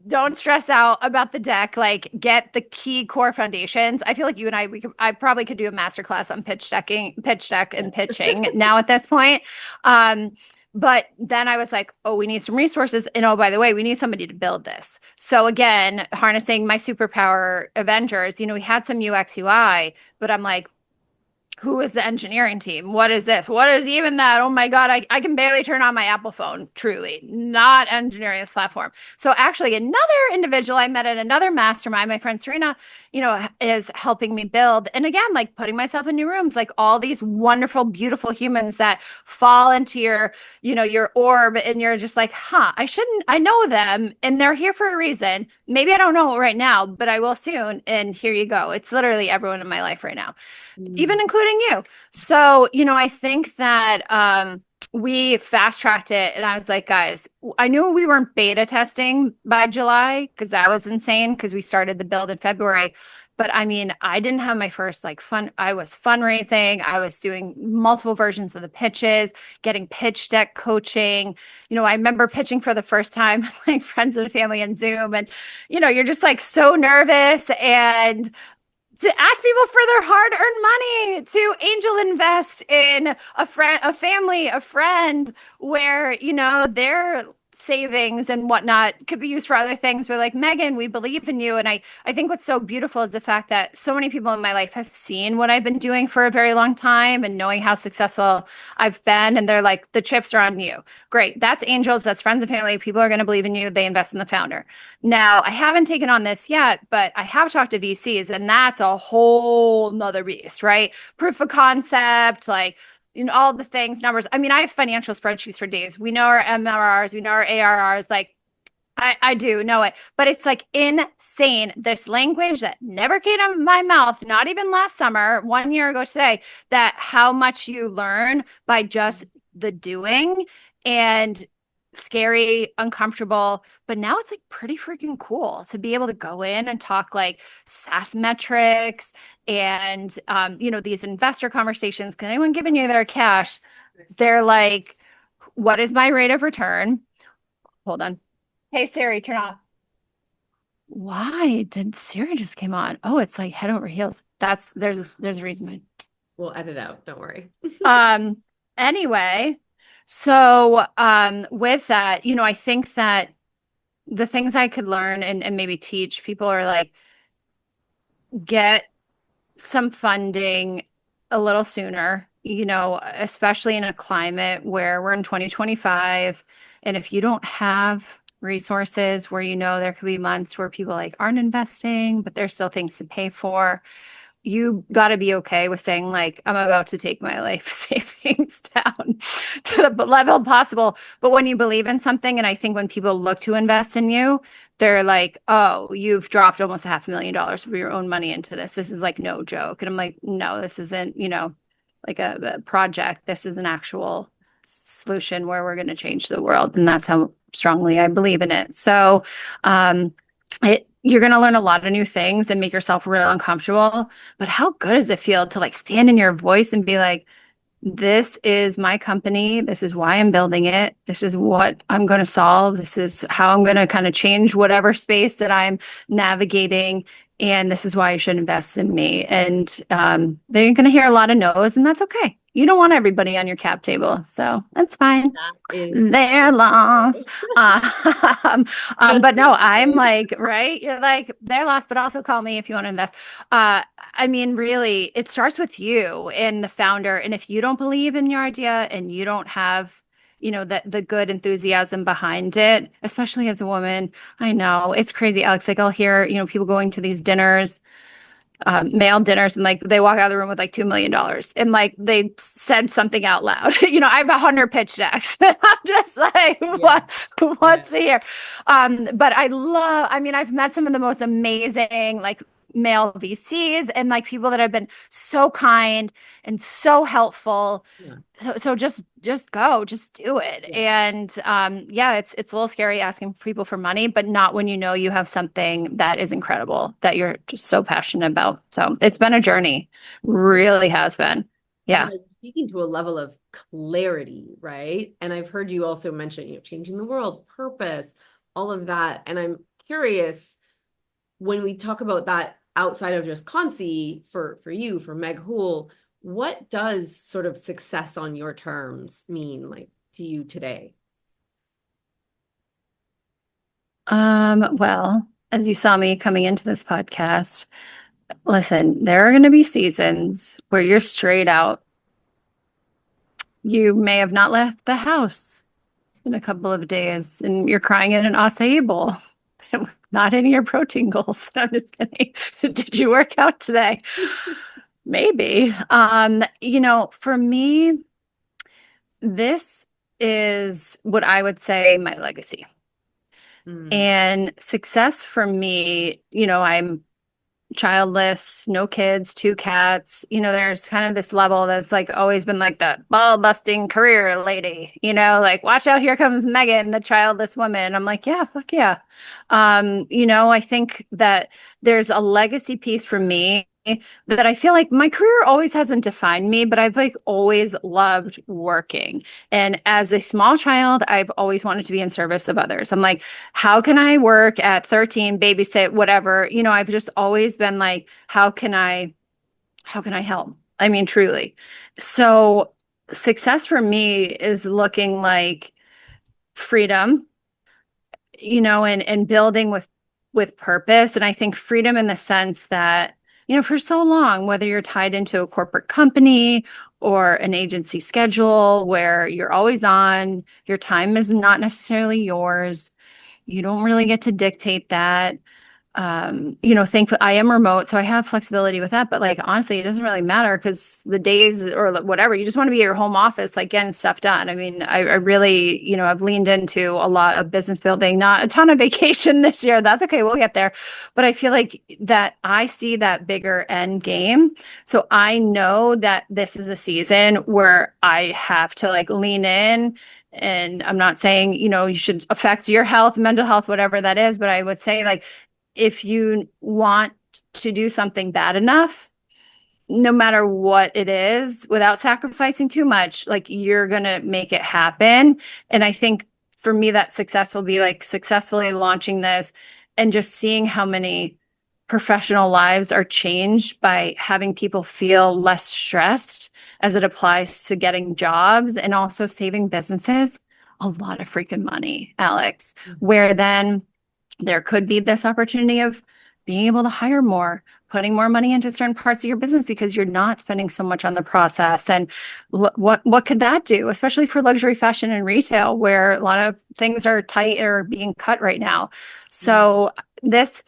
Speaker 1: Don't stress out about the deck. Like, get the key core foundations. I feel like you and I probably could do a masterclass on pitch deck and pitching now at this point. But then I was like, oh, we need some resources. And oh, by the way, we need somebody to build this. So again, harnessing my superpower Avengers, we had some UX UI, but I'm like, who is the engineering team? What is this? What is even that? Oh my God, I can barely turn on my Apple phone, truly. Not engineering this platform. So actually another individual I met at another mastermind, my friend Serena, is helping me build. And again, like putting myself in new rooms, like all these wonderful, beautiful humans that fall into your orb, and you're just like, I know them and they're here for a reason. Maybe I don't know it right now, but I will soon. And here you go. It's literally everyone in my life right now, even including you. So, I think that we fast tracked it. And I was like, guys, I knew we weren't beta testing by July because that was insane because we started the build in February. But I mean, I didn't have my first I was fundraising. I was doing multiple versions of the pitches, getting pitch deck coaching. I remember pitching for the first time, like friends and family in Zoom. And, you're just like so nervous, and to ask people for their hard-earned money, to angel invest in a friend, a family, a friend, where their savings and whatnot could be used for other things. We're like, Meghan, we believe in you. And I think what's so beautiful is the fact that so many people in my life have seen what I've been doing for a very long time and knowing how successful I've been. And they're like, the chips are on you. Great. That's angels. That's friends and family. People are going to believe in you. They invest in the founder. Now, I haven't taken on this yet, but I have talked to VCs, and that's a whole nother beast, right? Proof of concept, like, all the things, numbers. I mean, I have financial spreadsheets for days. We know our MRRs, we know our ARRs. Like, I do know it, but it's like insane. This language that never came out of my mouth, not even last summer, 1 year ago today, that how much you learn by just the doing, and scary, uncomfortable, but now it's like pretty freaking cool to be able to go in and talk like SaaS metrics and these investor conversations. Can anyone giving you their cash? They're like, what is my rate of return? Hold on. Hey Siri, turn off. Why did Siri just came on? Oh, it's like head over heels. There's a reason.
Speaker 2: We'll edit out, don't worry.
Speaker 1: Anyway, so with that, I think that the things I could learn and maybe teach people are like, get some funding a little sooner, especially in a climate where we're in 2025. And if you don't have resources where there could be months where people like aren't investing, but there's still things to pay for, you got to be okay with saying like, I'm about to take my life savings down to the level possible. But when you believe in something, and I think when people look to invest in you, they're like, oh, you've dropped almost $500,000 of your own money into this. This is like no joke. And I'm like, no, this isn't, like a project. This is an actual solution where we're going to change the world. And that's how strongly I believe in it. So, you're going to learn a lot of new things and make yourself real uncomfortable. But how good does it feel to like stand in your voice and be like, this is my company. This is why I'm building it. This is what I'm going to solve. This is how I'm going to kind of change whatever space that I'm navigating. And this is why you should invest in me. And they're going to hear a lot of no's, and that's okay. You don't want everybody on your cap table, so that's fine. Their loss. But no, I'm like, right? You're like, their loss, but also call me if you want to invest. I mean, really, it starts with you and the founder. And if you don't believe in your idea and you don't have, the good enthusiasm behind it, especially as a woman, I know it's crazy, Alex. Like I'll hear, people going to these dinners, male dinners, and like they walk out of the room with like $2 million, and like they said something out loud. I have 100 pitch decks. I'm just like, what's to hear? But I mean, I've met some of the most amazing like male VCs and like people that have been so kind and so helpful.
Speaker 2: Yeah.
Speaker 1: So just go, just do it.
Speaker 2: Yeah.
Speaker 1: And yeah, it's a little scary asking people for money, but not when you know you have something that is incredible that you're just so passionate about. So it's been a journey, really has been.
Speaker 2: Yeah,
Speaker 1: Yeah.
Speaker 2: speaking to a level of clarity, right? And I've heard you also mention, changing the world, purpose, all of that. And I'm curious, when we talk about that outside of just CONCΗ for you, for Meg Houle, what does sort of success on your terms mean like to you today?
Speaker 1: Well, as you saw me coming into this podcast, listen, there are going to be seasons where you're straight out. You may have not left the house in a couple of days and you're crying in an acai bowl. Not hitting your protein goals. I'm just kidding. Did you work out today? Maybe. For me, this is what I would say my legacy.
Speaker 2: Mm.
Speaker 1: And success for me, I'm childless, no kids, two cats. There's kind of this level that's like always been like the ball busting career lady, like watch out, here comes Megan, the childless woman. I'm like, yeah, fuck yeah. I think that there's a legacy piece for me that I feel like my career always hasn't defined me, but I've like always loved working. And as a small child, I've always wanted to be in service of others. I'm like, how can I work at 13, babysit, whatever? I've just always been like, how can I help? I mean, truly. So success for me is looking like freedom, and building with purpose. And I think freedom in the sense that, for so long, whether you're tied into a corporate company or an agency schedule where you're always on, your time is not necessarily yours. You don't really get to dictate that. Thankfully I am remote, so I have flexibility with that. But like honestly, it doesn't really matter because the days or whatever, you just want to be at your home office, like getting stuff done. I mean, I really, I've leaned into a lot of business building, not a ton of vacation this year. That's okay, we'll get there. But I feel like that I see that bigger end game. So I know that this is a season where I have to like lean in. And I'm not saying, you should affect your health, mental health, whatever that is, but I would say like if you want to do something bad enough, no matter what it is, without sacrificing too much, like you're going to make it happen. And I think for me, that success will be like successfully launching this and just seeing how many professional lives are changed by having people feel less stressed as it applies to getting jobs and also saving businesses a lot of freaking money, Alex, where then there could be this opportunity of being able to hire more, putting more money into certain parts of your business because you're not spending so much on the process. And what could that do, especially for luxury fashion and retail, where a lot of things are tight or being cut right now. So this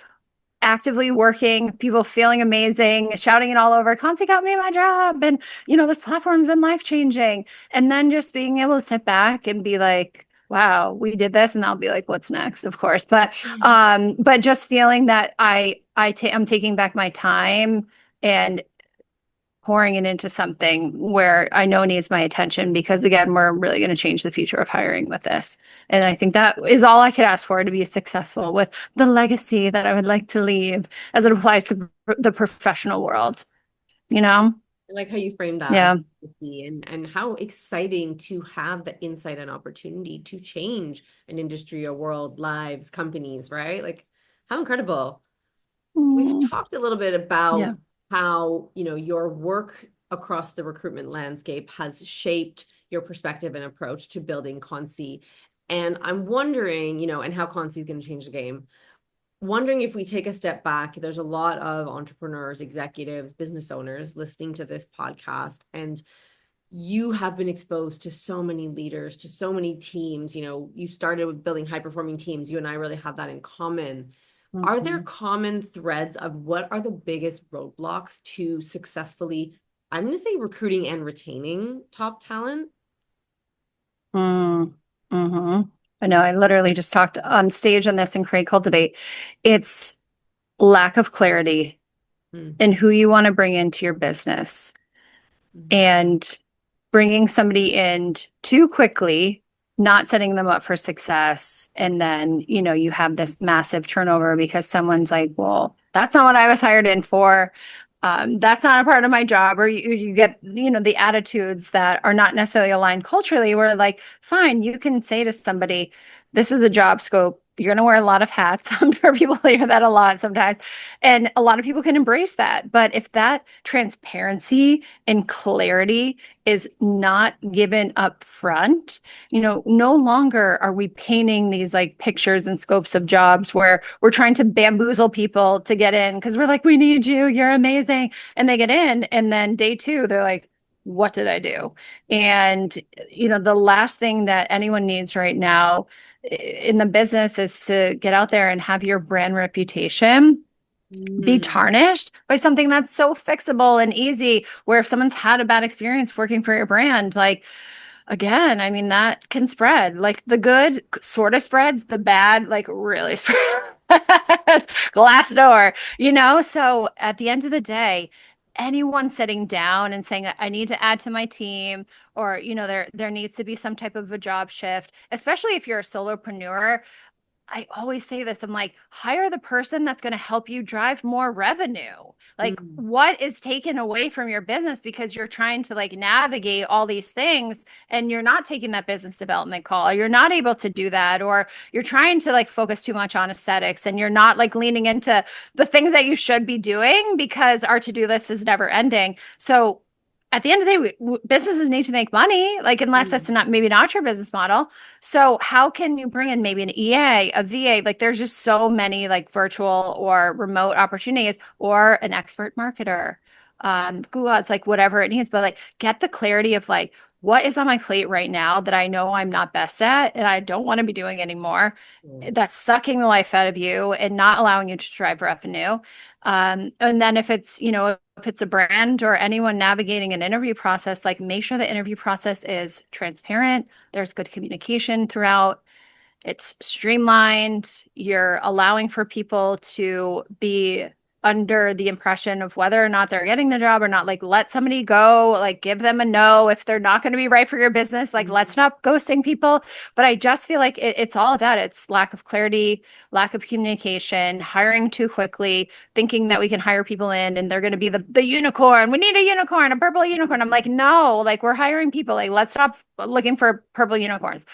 Speaker 1: actively working, people feeling amazing, shouting it all over. CONCÉ got me my job, and this platform's been life changing. And then just being able to sit back and be like, wow, we did this, and I'll be like, what's next, of course. But just feeling that I'm taking back my time and pouring it into something where I know needs my attention because again, we're really going to change the future of hiring with this. And I think that is all I could ask for to be successful with the legacy that I would like to leave as it applies to the professional world, you know?
Speaker 2: I like how you framed that
Speaker 1: Yeah.
Speaker 2: and how exciting to have the insight and opportunity to change an industry, a world, lives, companies, right? Like how incredible. We've
Speaker 1: Mm,
Speaker 2: talked a little bit
Speaker 1: yeah.
Speaker 2: about how, your work across the recruitment landscape has shaped your perspective and approach to building CONCΗ. And I'm wondering, and how CONCΗ is going to change the game. Wondering if we take a step back, there's a lot of entrepreneurs, executives, business owners listening to this podcast, and you have been exposed to so many leaders, to so many teams. You started with building high performing teams. You and I really have that in common. Are there
Speaker 1: Mhm.
Speaker 2: common threads of what are the biggest roadblocks to successfully, I'm going to say, recruiting and retaining top talent?
Speaker 1: Mm, hmm I know. I literally just talked on stage on this in Create Cultivate. It's lack of clarity
Speaker 2: Mm.
Speaker 1: and who you want to bring into your business.
Speaker 2: Mhm.
Speaker 1: And bringing somebody in too quickly, not setting them up for success. And then, you have this massive turnover because someone's like, well, that's not what I was hired in for. That's not a part of my job. Or you get, the attitudes that are not necessarily aligned culturally, where like, fine, you can say to somebody, this is the job scope. You're going to wear a lot of hats. I'm sure people hear that a lot sometimes. And a lot of people can embrace that. But if that transparency and clarity is not given up front, no longer are we painting these like pictures and scopes of jobs where we're trying to bamboozle people to get in because we're like, we need you, you're amazing. And they get in, and then day two, they're like, what did I do? And, the last thing that anyone needs right now in the business is to get out there and have your brand reputation be
Speaker 2: Mm.
Speaker 1: tarnished by something that's so fixable and easy, where if someone's had a bad experience working for your brand, like, again, I mean, that can spread. Like the good sort of spreads, the bad like really spreads. Glass door, So at the end of the day, anyone sitting down and saying, I need to add to my team, or there needs to be some type of a job shift, especially if you're a solopreneur. I always say this. I'm like, hire the person that's going to help you drive more revenue. Like,
Speaker 2: Mm.
Speaker 1: what is taken away from your business because you're trying to like navigate all these things and you're not taking that business development call? You're not able to do that, or you're trying to like focus too much on aesthetics and you're not like leaning into the things that you should be doing because our to do list is never ending. So, at the end of the day, businesses need to make money, like unless that's
Speaker 2: Mm.
Speaker 1: not maybe not your business model. So how can you bring in maybe an EA, a VA? Like there's just so many like virtual or remote opportunities, or an expert marketer. Google, it's like whatever it needs, but like get the clarity of like what is on my plate right now that I know I'm not best at and I don't want to be doing anymore.
Speaker 2: Mm.
Speaker 1: That's sucking the life out of you and not allowing you to drive revenue. And then if it's a brand or anyone navigating an interview process, like make sure the interview process is transparent, there's good communication throughout. It's streamlined. You're allowing for people to be under the impression of whether or not they're getting the job or not. Like, let somebody go, like, give them a no if they're not going to be right for your business. Like, let's not ghosting people. But I just feel like it's all of that. It's lack of clarity, lack of communication, hiring too quickly, thinking that we can hire people in and they're going to be the unicorn. We need a unicorn, a purple unicorn. I'm like, no, like, we're hiring people. Like, let's stop looking for purple unicorns.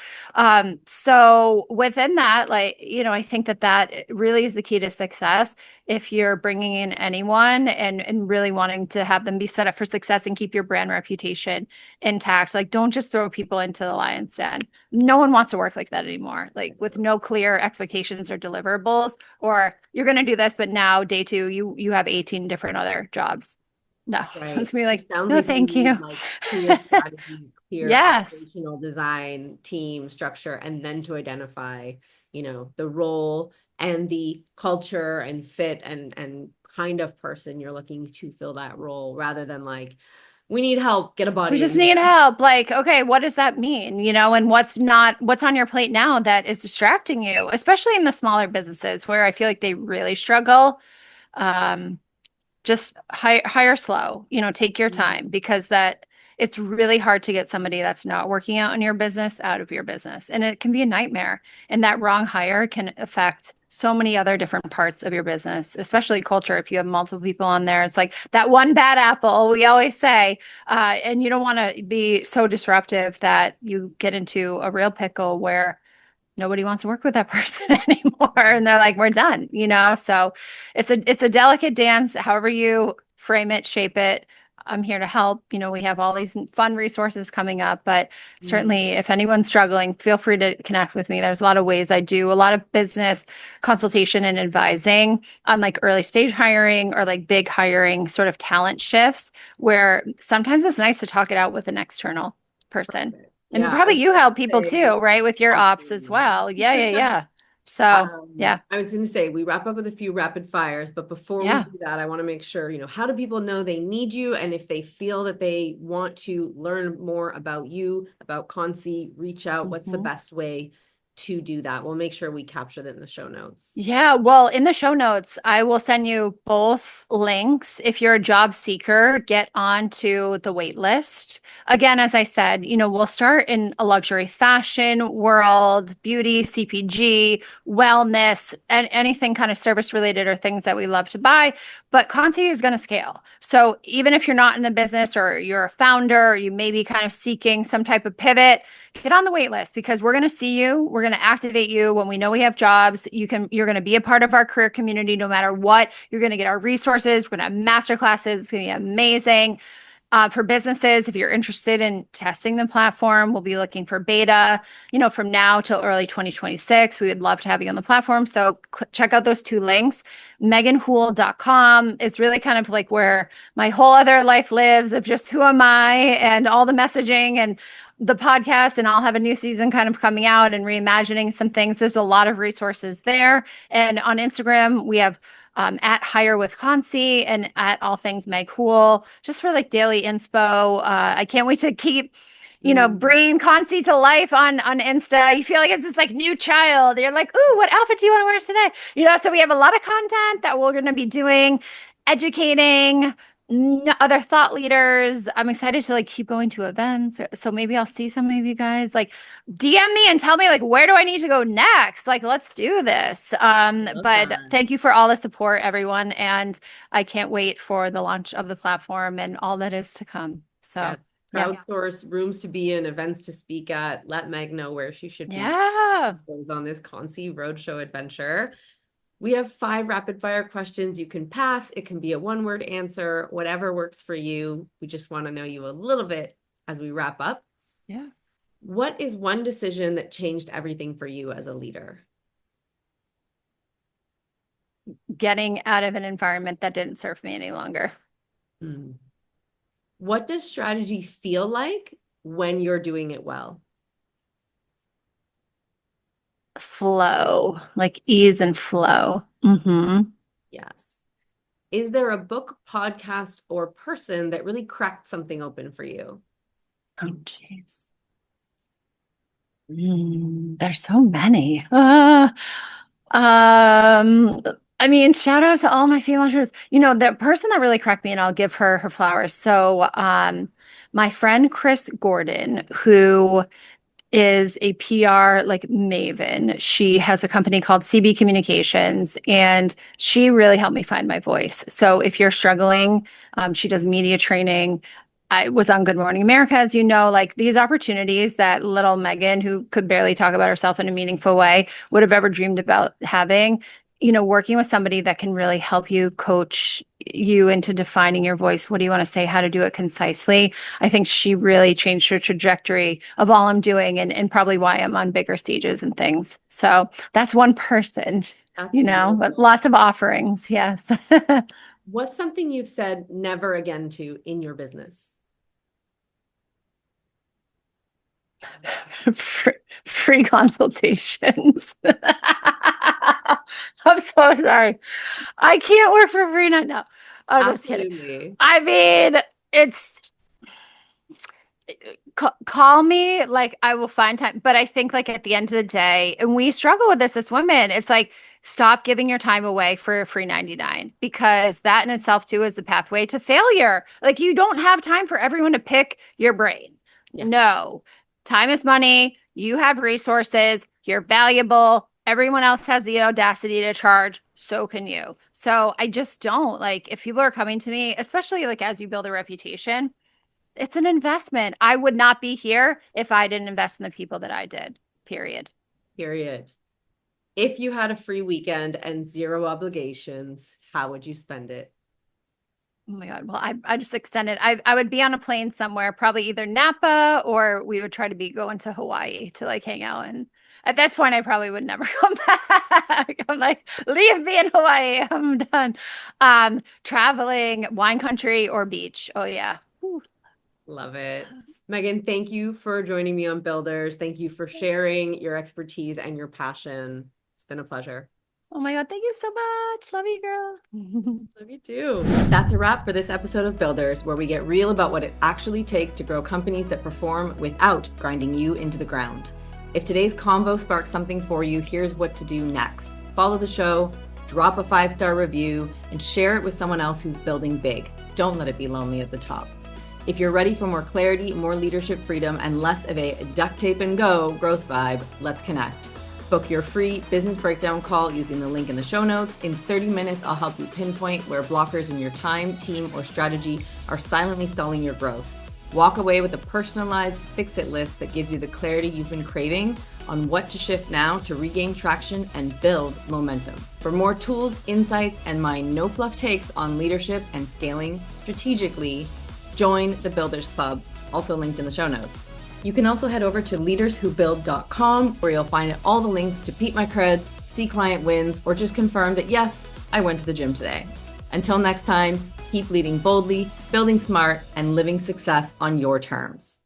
Speaker 1: So within that, like, I think that really is the key to success. If you're bringing in anyone and really wanting to have them be set up for success and keep your brand reputation intact, like don't just throw people into the lion's den. No one wants to work like that anymore, like with no clear expectations or deliverables, or you're going to do this, but now day two, you have 18 different other jobs. No, so
Speaker 2: Right.
Speaker 1: it's gonna be
Speaker 2: It
Speaker 1: like,
Speaker 2: sounds
Speaker 1: no,
Speaker 2: like you
Speaker 1: thank
Speaker 2: need
Speaker 1: you.
Speaker 2: like clear strategy, clear
Speaker 1: Yes.
Speaker 2: operational design, team structure, and then to identify, the role and the culture and fit and kind of person you're looking to fill that role rather than like, we need help, get a
Speaker 1: We
Speaker 2: body in
Speaker 1: just need
Speaker 2: here.
Speaker 1: help. Like, okay, what does that mean? And what's on your plate now that is distracting you, especially in the smaller businesses where I feel like they really struggle. Um, just hire slow, take your
Speaker 2: Mm.
Speaker 1: time, because that it's really hard to get somebody that's not working out in your business out of your business. And it can be a nightmare. And that wrong hire can affect so many other different parts of your business, especially culture. If you have multiple people on there, it's like that one bad apple, we always say. And you don't want to be so disruptive that you get into a real pickle where nobody wants to work with that person anymore, and they're like, we're done. So it's a delicate dance, however you frame it, shape it. I'm here to help. We have all these fun resources coming up, but
Speaker 2: Mm.
Speaker 1: certainly if anyone's struggling, feel free to connect with me. There's a lot of ways. I do a lot of business consultation and advising on like early stage hiring or like big hiring sort of talent shifts, where sometimes it's nice to talk it out with an external person. And
Speaker 2: Yeah, I
Speaker 1: probably
Speaker 2: was
Speaker 1: you
Speaker 2: gonna
Speaker 1: help people
Speaker 2: say
Speaker 1: too, right? With your ops as
Speaker 2: absolutely.
Speaker 1: well. Yeah, yeah, yeah. So, yeah,
Speaker 2: I was going to say we wrap up with a few rapid fires, but before we
Speaker 1: yeah.
Speaker 2: do that, I want to make sure, how do people know they need you? And if they feel that they want to learn more about you, about CONCΗ, reach out, what's the
Speaker 1: Mhm.
Speaker 2: best way to do that? We'll make sure we capture that in the show notes.
Speaker 1: Yeah, well, in the show notes, I will send you both links. If you're a job seeker, get onto the wait list. Again, as I said, we'll start in a luxury fashion world, beauty, CPG, wellness, and anything kind of service related or things that we love to buy. But CONCÈ is going to scale. So even if you're not in the business or you're a founder, or you may be kind of seeking some type of pivot, get on the wait list because we're going to see you. We're going to activate you when we know we have jobs. You're going to be a part of our career community no matter what. You're going to get our resources. We're going to have master classes. It's going to be amazing. For businesses, if you're interested in testing the platform, we'll be looking for beta, from now till early 2026. We would love to have you on the platform. So check out those two links. MeghanHoule.com is really kind of like where my whole other life lives of just who am I and all the messaging and the podcast. And I'll have a new season kind of coming out and reimagining some things. There's a lot of resources there. And on Instagram, we have at Hire with CONCÈ and at All Things Meg Houle, just for like daily inspo. I can't wait to keep, bringing CONCÈ to life on Insta. You feel like it's this like new child. You're like, ooh, what outfit do you want to wear today? So we have a lot of content that we're going to be doing, educating other thought leaders. I'm excited to like keep going to events. So maybe I'll see some of you guys. Like DM me and tell me like where do I need to go next? Like let's do this. But thank you for all the support, everyone. And I can't wait for the launch of the platform and all that is to come. So
Speaker 2: crowdsource rooms to be in, events to speak at. Let Meg know where she should be. Goes on this CONCÈ roadshow adventure. We have 5 rapid fire questions you can pass. It can be a 1-word answer, whatever works for you. We just want to know you a little bit as we wrap up.
Speaker 1: Yeah.
Speaker 2: What is one decision that changed everything for you as a leader?
Speaker 1: Getting out of an environment that didn't serve me any longer.
Speaker 2: What does strategy feel like when you're doing it well?
Speaker 1: Flow, like ease and flow.
Speaker 2: Yes. Is there a book, podcast, or person that really cracked something open for you?
Speaker 1: Oh, jeez. There's so many. I mean, shout out to all my female entrepreneurs. The person that really cracked me, and I'll give her her flowers. So, my friend Chris Gordon, who is a PR like maven. She has a company called CB Communications, and she really helped me find my voice. So if you're struggling, she does media training. I was on Good Morning America, as you know, like these opportunities that little Megan, who could barely talk about herself in a meaningful way, would have ever dreamed about having. Working with somebody that can really help you coach you into defining your voice. What do you want to say? How to do it concisely? I think she really changed her trajectory of all I'm doing and probably why I'm on bigger stages and things. So that's one person, but lots of offerings. Yes.
Speaker 2: What's something you've said never again to in your business?
Speaker 1: Free consultations. I'm so sorry. I can't work for free now. No, I'm just kidding. I mean, it's call me, like I will find time. But I think like at the end of the day, and we struggle with this as women, it's like stop giving your time away for a free 99 because that in itself too is the pathway to failure. Like you don't have time for everyone to pick your brain. Yeah. No, time is money. You have resources. You're valuable. Everyone else has the audacity to charge. So can you. So I just don't like if people are coming to me, especially like as you build a reputation, it's an investment. I would not be here if I didn't invest in the people that I did. Period.
Speaker 2: If you had a free weekend and 0 obligations, how would you spend it?
Speaker 1: Oh my God. Well, I just extended. I would be on a plane somewhere, probably either Napa or we would try to be going to Hawaii to like hang out. And at this point, I probably would never come back. I'm like, leave me in Hawaii. I'm done. Traveling, wine country or beach. Oh yeah. Whew.
Speaker 2: Love it. Megan, thank you for joining me on Builders. Thank you for sharing your expertise and your passion. It's been a pleasure.
Speaker 1: Oh my God, thank you so much. Love you, girl.
Speaker 2: Love you too. That's a wrap for this episode of Builders, where we get real about what it actually takes to grow companies that perform without grinding you into the ground. If today's convo sparks something for you, here's what to do next. Follow the show, drop a 5-star review, and share it with someone else who's building big. Don't let it be lonely at the top. If you're ready for more clarity, more leadership freedom, and less of a duct tape and go growth vibe, let's connect. Book your free business breakdown call using the link in the show notes. In 30 minutes, I'll help you pinpoint where blockers in your time, team, or strategy are silently stalling your growth. Walk away with a personalized fix-it list that gives you the clarity you've been craving on what to shift now to regain traction and build momentum. For more tools, insights, and my no-fluff takes on leadership and scaling strategically, join the Builders Club, also linked in the show notes. You can also head over to leaderswhobuild.com, where you'll find all the links to peep my creds, see client wins, or just confirm that yes, I went to the gym today. Until next time, keep leading boldly, building smart, and living success on your terms.